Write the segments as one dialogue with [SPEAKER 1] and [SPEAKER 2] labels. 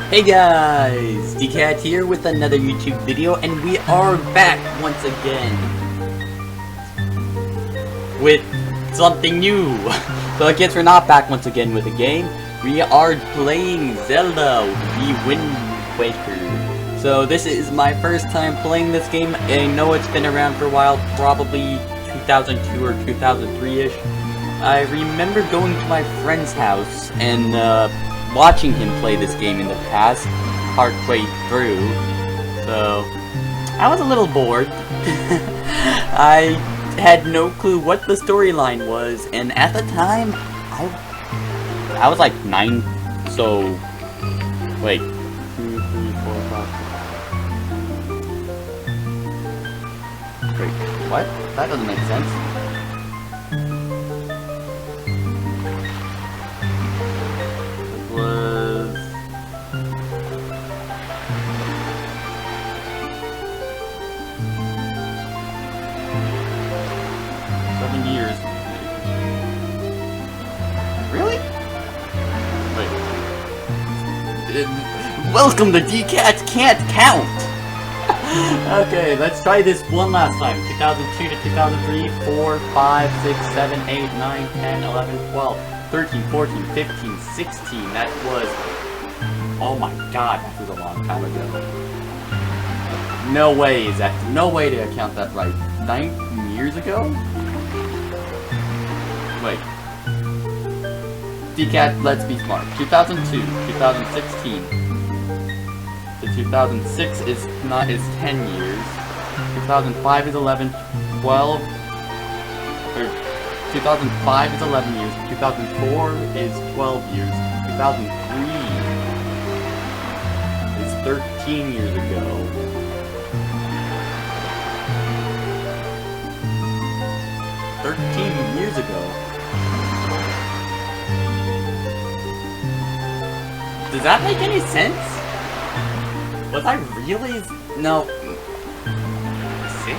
[SPEAKER 1] Hey guys, Dcat here with another YouTube video, and we are back once again with something new. So I guess we're not back once again with a game. We are playing Zelda, the Wind Waker. So this is my first time playing this game. I know it's been around for a while, probably 2002 or 2003-ish. I remember going to my friend's house and watching him play this game in the past, partway through, so I was a little bored. I had no clue what the storyline was, and at the time, I was like 9, so, wait, 2, 3, 4, 5, wait, what? That doesn't make sense. Was 7 years. Really? Wait. Welcome to Dcat Can't Count! Okay, let's try this one last time. 2002 to 2003, 4, 5, 6, 7, 8, 9, 10, 11, 12. 13, 14, 15, 16, that was, oh my god, that was a long time ago. No way to count that right. 19 years ago? Wait. Dcat, let's be smart. 2002, 2016 to 2006 is 10 years. 2005 is 11, 12, 2005 is 11 years, 2004 is 12 years, 2003 is 13 years ago. Years ago. Does that make any sense? Was I really? No. 6?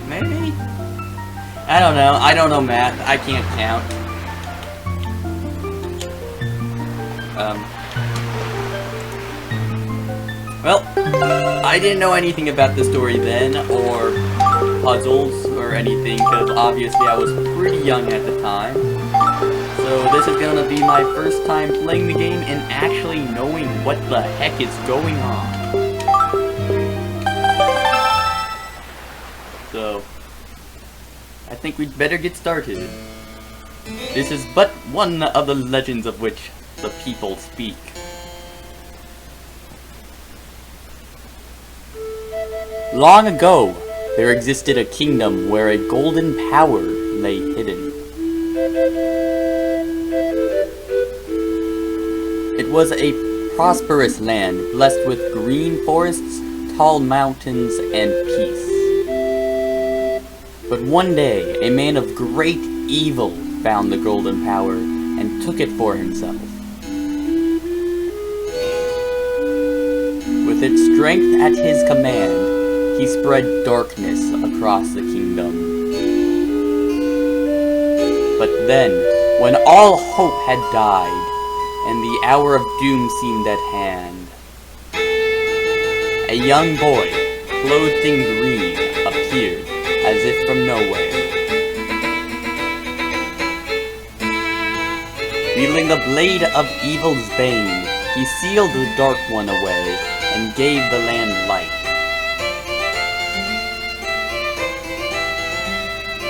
[SPEAKER 1] Maybe? I don't know. I don't know math. I can't count. Well, I didn't know anything about the story then, or puzzles, or anything, because obviously I was pretty young at the time. So this is gonna be my first time playing the game and actually knowing what the heck is going on. So I think we'd better get started. This is but one of the legends of which the people speak. Long ago, there existed a kingdom where a golden power lay hidden. It was a prosperous land, blessed with green forests, tall mountains, and peace. But one day, a man of great evil found the golden power and took it for himself. With its strength at his command, he spread darkness across the kingdom. But then, when all hope had died, and the hour of doom seemed at hand, a young boy, clothed in green, appeared, as if from nowhere. Wielding the blade of evil's bane, he sealed the Dark One away, and gave the land light.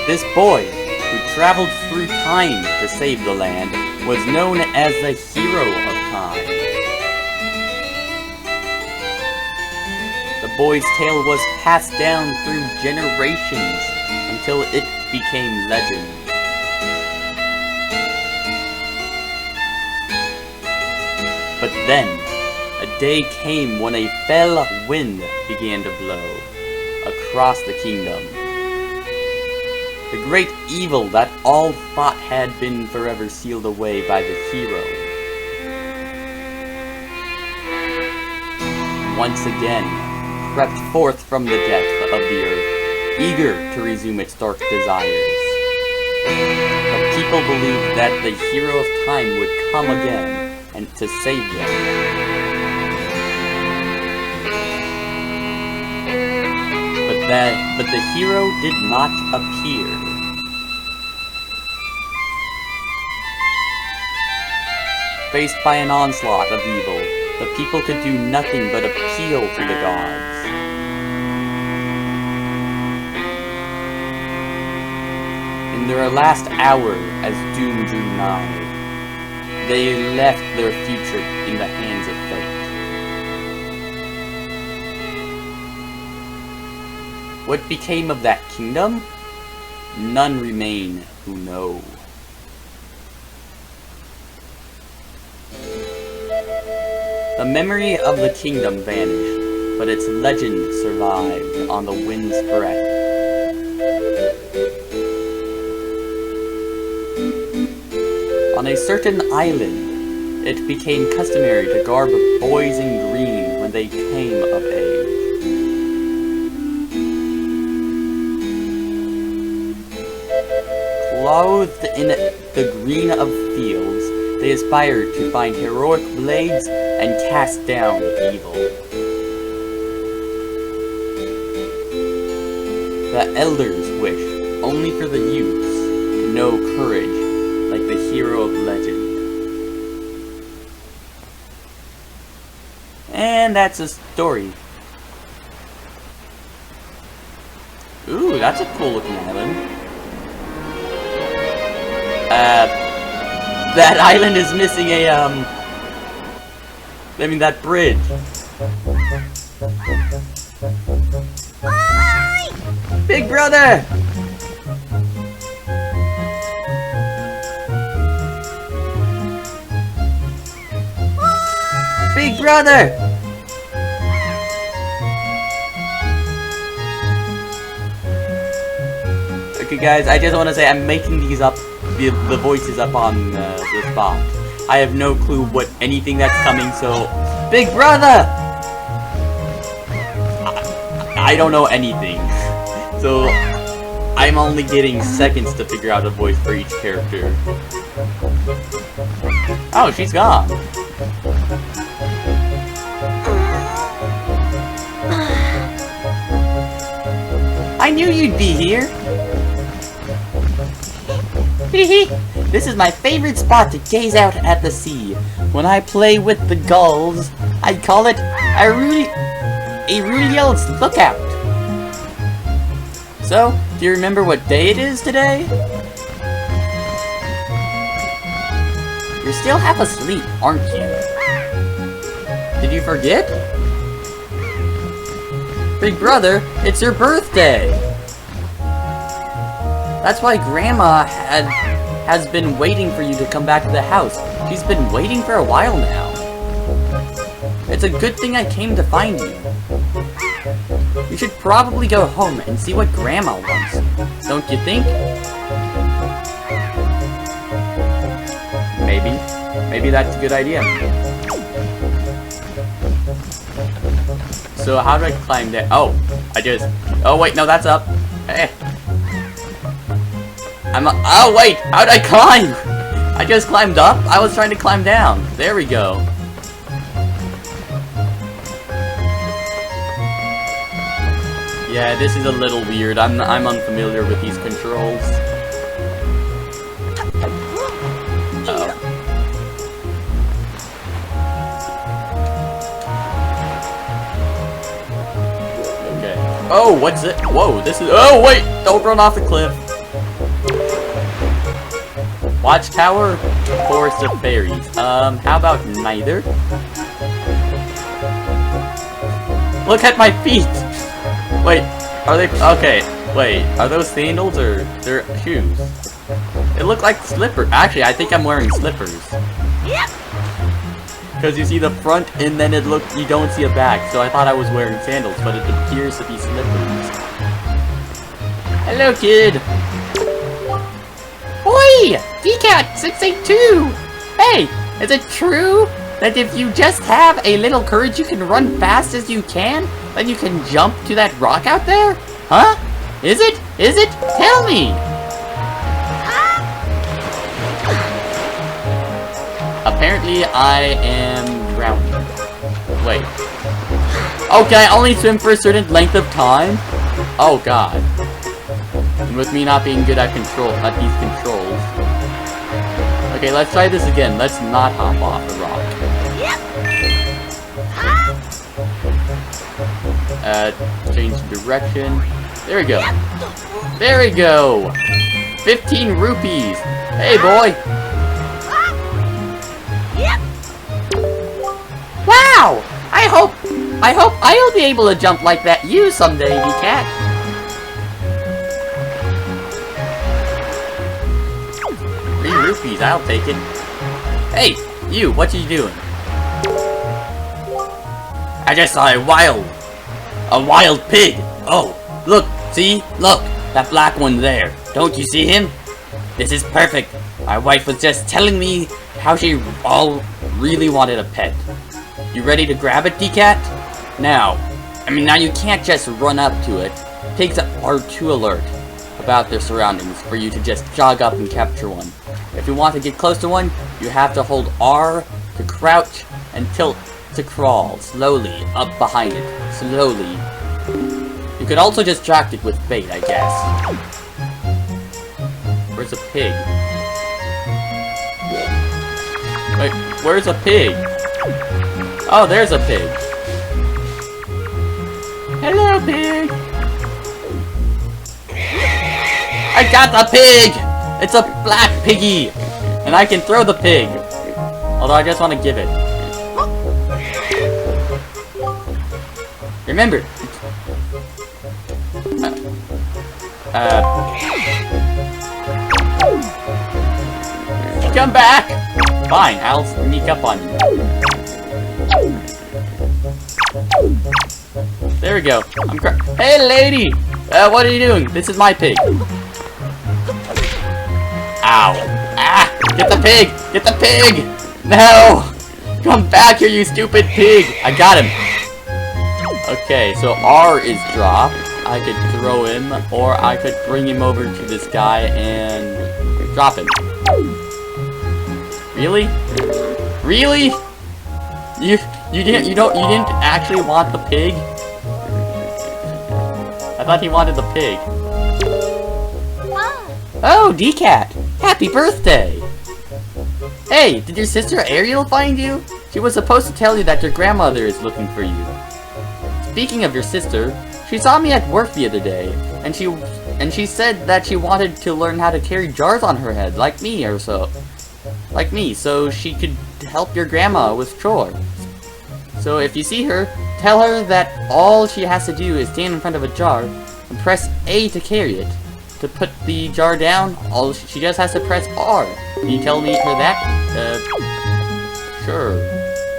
[SPEAKER 1] This boy, who traveled through time to save the land, was known as the Hero of Time. The boy's tale was passed down through generations until it became legend. But then, a day came when a fell wind began to blow across the kingdom. The great evil that all thought had been forever sealed away by the hero once again crept forth from the depth of the earth, eager to resume its dark desires. The people believed that the hero of time would come again, and to save them. But the hero did not appear. Faced by an onslaught of evil, the people could do nothing but appeal to the gods. In their last hour, as doom drew nigh, they left their future in the hands of fate. What became of that kingdom? None remain who know. The memory of the kingdom vanished, but its legend survived on the wind's breath. On a certain island, it became customary to garb boys in green when they came of age. Clothed in the green of fields, they aspired to find heroic blades and cast down evil. The elders wish only for the youths to know courage like the hero of legend. And that's a story. Ooh, that's a cool looking island. That island is missing a, that bridge. Big brother! Big brother! Okay guys, I just want to say I'm making these up, the voices up on the spot. I have no clue what anything that's coming, so... Big brother! I don't know anything. So, I'm only getting seconds to figure out a voice for each character. Oh, she's gone. I knew you'd be here. This is my favorite spot to gaze out at the sea. When I play with the gulls, I call it a Ruriel's lookout. So, do you remember what day it is today? You're still half asleep, aren't you? Did you forget? Big brother, it's your birthday! That's why Grandma has been waiting for you to come back to the house. She's been waiting for a while now. It's a good thing I came to find you. You should probably go home and see what Grandma wants. Don't you think? Maybe that's a good idea. So how do I climb there? Oh wait, no, that's up. Hey. Oh wait, how did I climb? I just climbed up? I was trying to climb down. There we go. Yeah, this is a little weird. I'm unfamiliar with these controls. Uh-oh. Okay. Oh, what's it? Whoa, this is... Oh, wait! Don't run off the cliff. Watchtower, Forest of Fairies. How about neither? Look at my feet! Wait, are they... Okay, wait, are those sandals or... they're shoes? It look like slippers. Actually, I think I'm wearing slippers. Yep. Because you see the front and then it look... you don't see a back, so I thought I was wearing sandals, but it appears to be slippers. Hello, kid! Oi! Dcat 682! Hey, is it true that if you just have a little courage you can run fast as you can, then you can jump to that rock out there? Huh? Is it? Is it? Tell me! Apparently, I am drowning. Wait. Oh, can I only swim for a certain length of time? Oh, God. And with me not being good at these controls. Okay, let's try this again. Let's not hop off the rock. Change direction. There we go. There we go. 15 rupees. Hey, boy. Wow! I hope I'll be able to jump like that you someday, Dcat. 3 rupees, I'll take it. Hey, you, what you doing? I just saw a wild pig. Oh, look, see? Look, that black one there. Don't you see him? This is perfect. My wife was just telling me how she really wanted a pet. You ready to grab it, Dcat? Now you can't just run up to it. Pigs are too alert about their surroundings for you to just jog up and capture one. If you want to get close to one, you have to hold R to crouch and tilt to crawl slowly up behind it. Slowly. You could also distract it with bait, I guess. Where's a pig? Wait, where's a pig? Oh, there's a pig. Hello, pig. I got the pig! It's a black piggy! And I can throw the pig. Although I just want to give it. Remember. Come back! Fine, I'll sneak up on you. There we go. Hey, lady! What are you doing? This is my pig. Ow. Ah! Get the pig! Get the pig! No! Come back here, you stupid pig! I got him. Okay, so R is drop. I could throw him, or I could bring him over to this guy and drop him. Really? Really? You didn't actually want the pig? I thought he wanted the pig. Oh, Dcat! Happy birthday! Hey, did your sister Ariel find you? She was supposed to tell you that your grandmother is looking for you. Speaking of your sister, she saw me at work the other day, and she said that she wanted to learn how to carry jars on her head, like me, so she could help your grandma with chores. So if you see her, tell her that all she has to do is stand in front of a jar and press A to carry it. To put the jar down, she just has to press R. Can you tell me her that? Sure.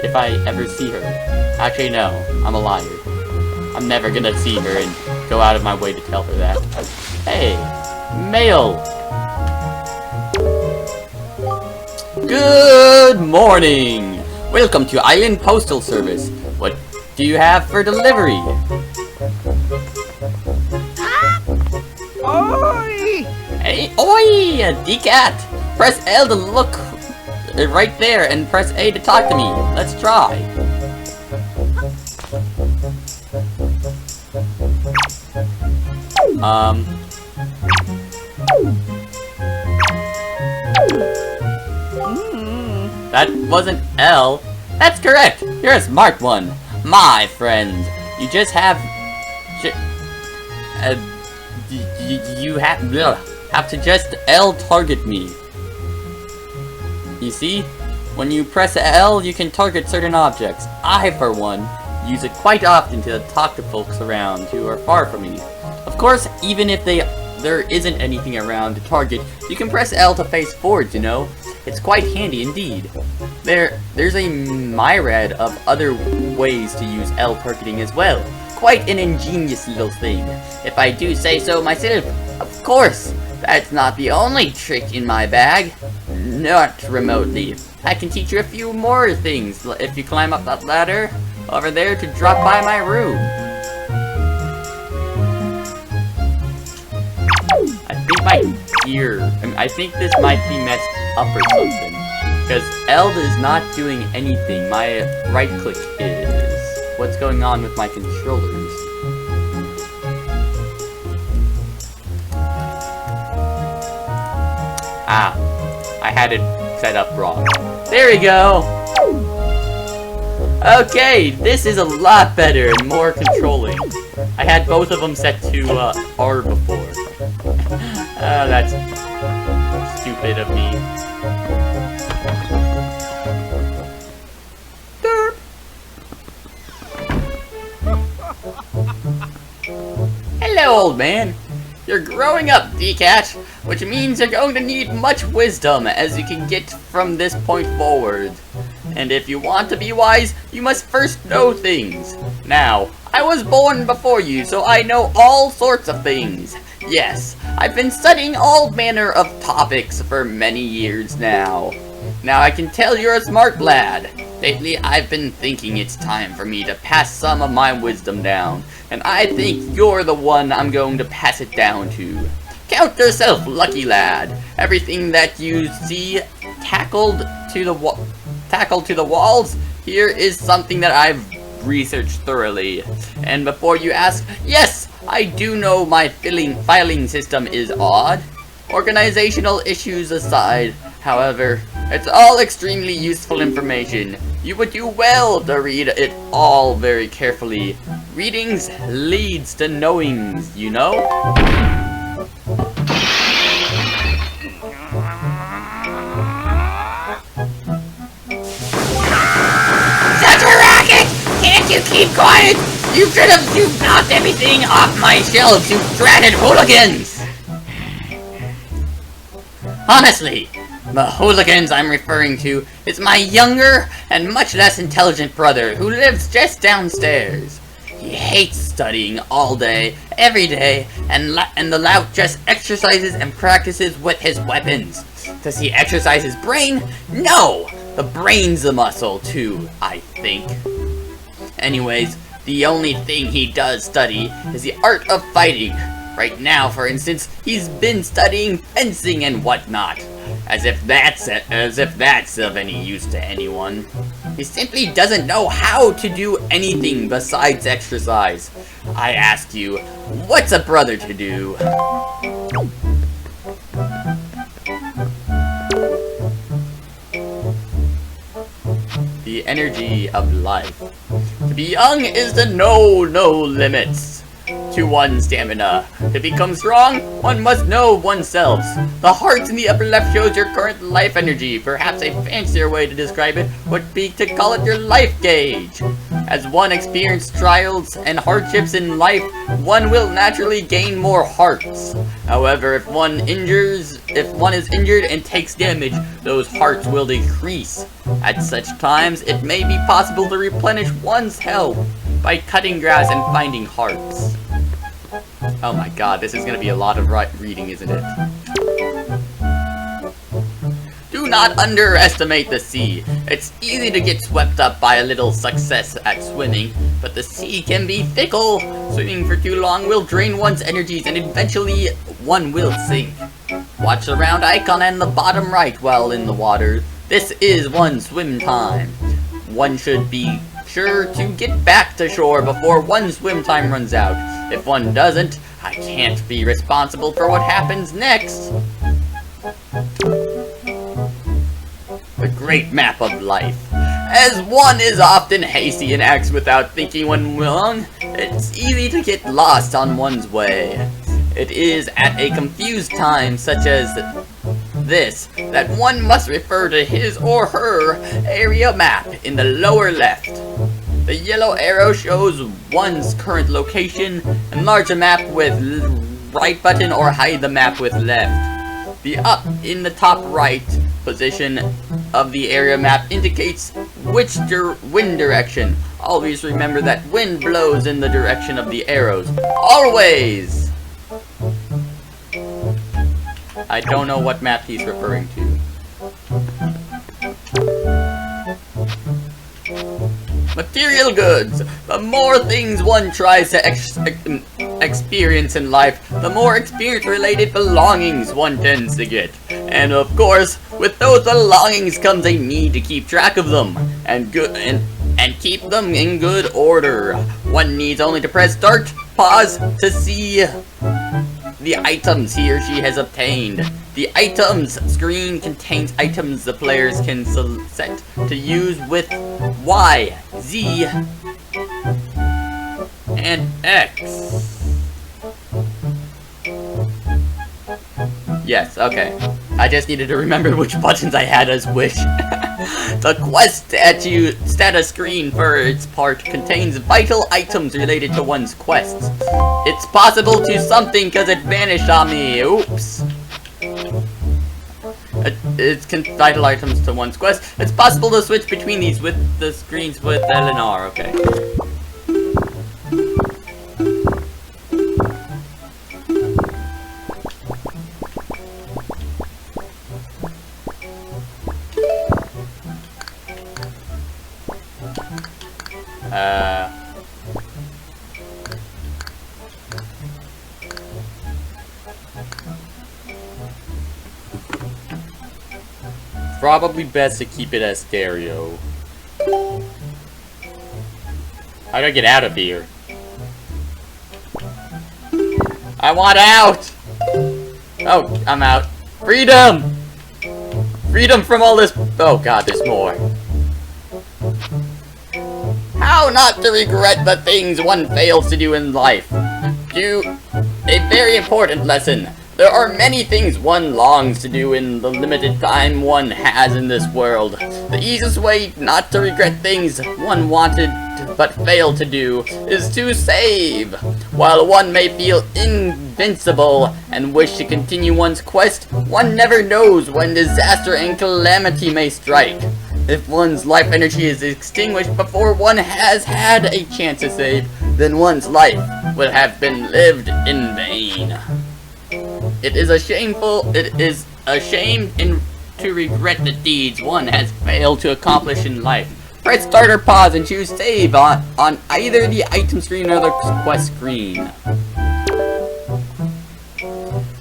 [SPEAKER 1] If I ever see her. Actually, no. I'm a liar. I'm never gonna see her and go out of my way to tell her that. Hey! Mail! Good morning! Welcome to Island Postal Service. What do you have for delivery?
[SPEAKER 2] Oi!
[SPEAKER 1] Hey, oi! Dcat! Press L to look right there and press A to talk to me. Let's try. That wasn't L. That's correct. You're a smart one. My friend. You just have... you have to just L target me. You see? When you press L, you can target certain objects. I, for one, use it quite often to talk to folks around who are far from me. Of course, even if there isn't anything around to target, you can press L to face forward, you know? It's quite handy indeed. There's a myriad of other ways to use L targeting as well. Quite an ingenious little thing, if I do say so myself. Of course, that's not the only trick in my bag. Not remotely. I can teach you a few more things if you climb up that ladder over there to drop by my room. I think my ear... I think this might be messed up or something. Because L is not doing anything. My right click is. What's going on with my controllers? Ah, I had it set up wrong. There we go! Okay, this is a lot better and more controlling. I had both of them set to R before. That's stupid of me. Derp. Hello, old man. You're growing up, Dcat, which means you're going to need much wisdom as you can get from this point forward. And if you want to be wise, you must first know things. Now, I was born before you, so I know all sorts of things. Yes, I've been studying all manner of topics for many years now. Now I can tell you're a smart lad. Lately, I've been thinking it's time for me to pass some of my wisdom down, and I think you're the one I'm going to pass it down to. Count yourself lucky, lad. Everything that you see tackled to the walls here is something that I've researched thoroughly. And before you ask, yes, I do know my filing system is odd. Organizational issues aside, however, it's all extremely useful information. You would do well to read it all very carefully. Readings leads to knowings, you know? Such a racket! Can't you keep quiet? You should have knocked everything off my shelves, you dratted hooligans! Honestly, the hooligans I'm referring to is my younger and much less intelligent brother who lives just downstairs. He hates studying all day, every day, and the lout just exercises and practices with his weapons. Does he exercise his brain? No! The brain's a muscle too, I think. Anyways, the only thing he does study is the art of fighting. Right now, for instance, he's been studying fencing and whatnot. As if that's of any use to anyone. He simply doesn't know how to do anything besides exercise. I ask you, what's a brother to do? The energy of life. To be young is to know no limits to one's stamina. To become strong, one must know oneself. The heart in the upper left shows your current life energy. Perhaps a fancier way to describe it would be to call it your life gauge. As one experiences trials and hardships in life, one will naturally gain more hearts. However, if one is injured and takes damage, those hearts will decrease. At such times, it may be possible to replenish one's health by cutting grass and finding hearts. Oh my god, this is gonna be a lot of reading, isn't it? Do not underestimate the sea. It's easy to get swept up by a little success at swimming, but the sea can be fickle. Swimming for too long will drain one's energies and eventually one will sink. Watch the round icon in the bottom right while in the water. This is one's swim time. One should be sure to get back to shore before one's swim time runs out. If one doesn't, I can't be responsible for what happens next. The great map of life. As one is often hasty and acts without thinking when wrong, it's easy to get lost on one's way. It is at a confused time such as this that one must refer to his or her area map in the lower left. The yellow arrow shows one's current location. Enlarge a map with right button or hide the map with left. The up in the top right position of the area map indicates which wind direction. Always remember that wind blows in the direction of the arrows. Always! I don't know what map he's referring to. Material goods. The more things one tries to experience in life, the more experience-related belongings one tends to get. And of course, With those belongings comes a need to keep track of them, and keep them in good order. One needs only to press start, pause, to see the items he or she has obtained. The items screen contains items the players can set to use with Y, Z, and X. Yes, okay. I just needed to remember which buttons I had as which. The quest status screen, for its part, contains vital items related to one's quests. It's possible to something because it vanished on me. Oops. It's vital items to one's quest. It's possible to switch between these with the screens with Eleanor. Okay. Probably best to keep it as stereo. I gotta get out of here. I want out! Oh, I'm out. Freedom! Freedom from all this. Oh god, there's more. How not to regret the things one fails to do in life. A very important lesson. There are many things one longs to do in the limited time one has in this world. The easiest way not to regret things one wanted but failed to do is to save. While one may feel invincible and wish to continue one's quest, one never knows when disaster and calamity may strike. If one's life energy is extinguished before one has had a chance to save, then one's life will have been lived in vain. It is a shame to regret the deeds one has failed to accomplish in life. Press start or pause and choose save on either the item screen or the quest screen.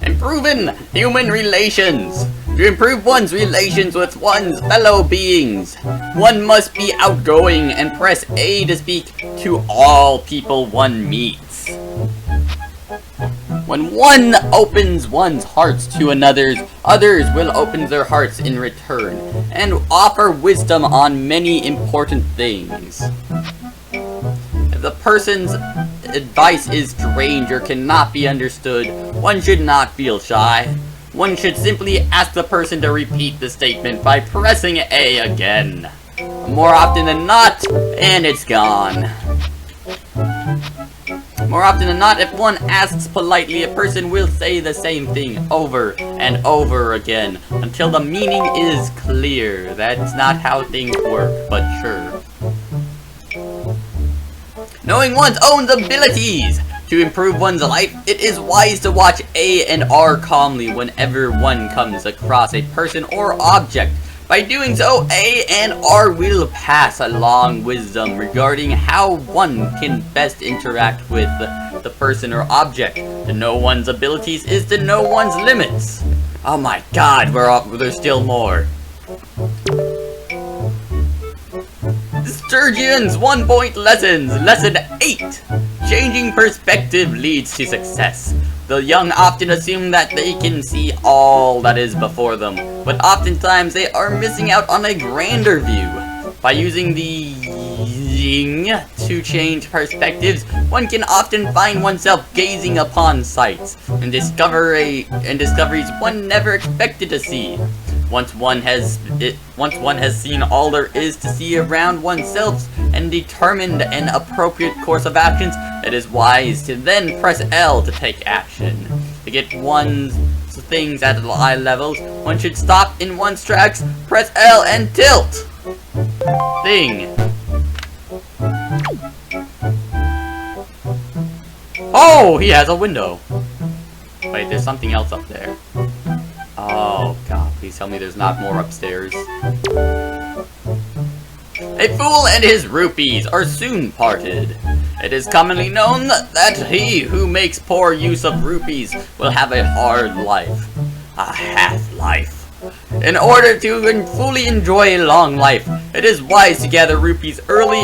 [SPEAKER 1] Improving human relations. To improve one's relations with one's fellow beings, one must be outgoing and press A to speak to all people one meets. When one opens one's hearts to others will open their hearts in return, and offer wisdom on many important things. If the person's advice is strange or cannot be understood, one should not feel shy. One should simply ask the person to repeat the statement by pressing A again. More often than not, and it's gone. More often than not, if one asks politely, a person will say the same thing over and over again until the meaning is clear. That's not how things work, but sure. Knowing one's own abilities. To improve one's life, it is wise to watch A and R calmly whenever one comes across a person or object. By doing so, A and R will pass along wisdom regarding how one can best interact with the person or object. To know one's abilities is to know one's limits. Oh my god, there's still more. Sturgeon's 1-point lessons. Lesson 8. Changing perspective leads to success. The young often assume that they can see all that is before them, but oftentimes they are missing out on a grander view. By using the ying to change perspectives, one can often find oneself gazing upon sights and discoveries one never expected to see. Once one has seen all there is to see around oneself and determined an appropriate course of actions, it is wise to then press L to take action. To get one's things at high levels, one should stop in one's tracks, press L and tilt. Thing. Oh, he has a window. Wait, there's something else up there. Oh god, please tell me there's not more upstairs. A fool and his rupees are soon parted. It is commonly known that he who makes poor use of rupees will have a hard life. A half-life. In order to fully enjoy a long life, it is wise to gather rupees early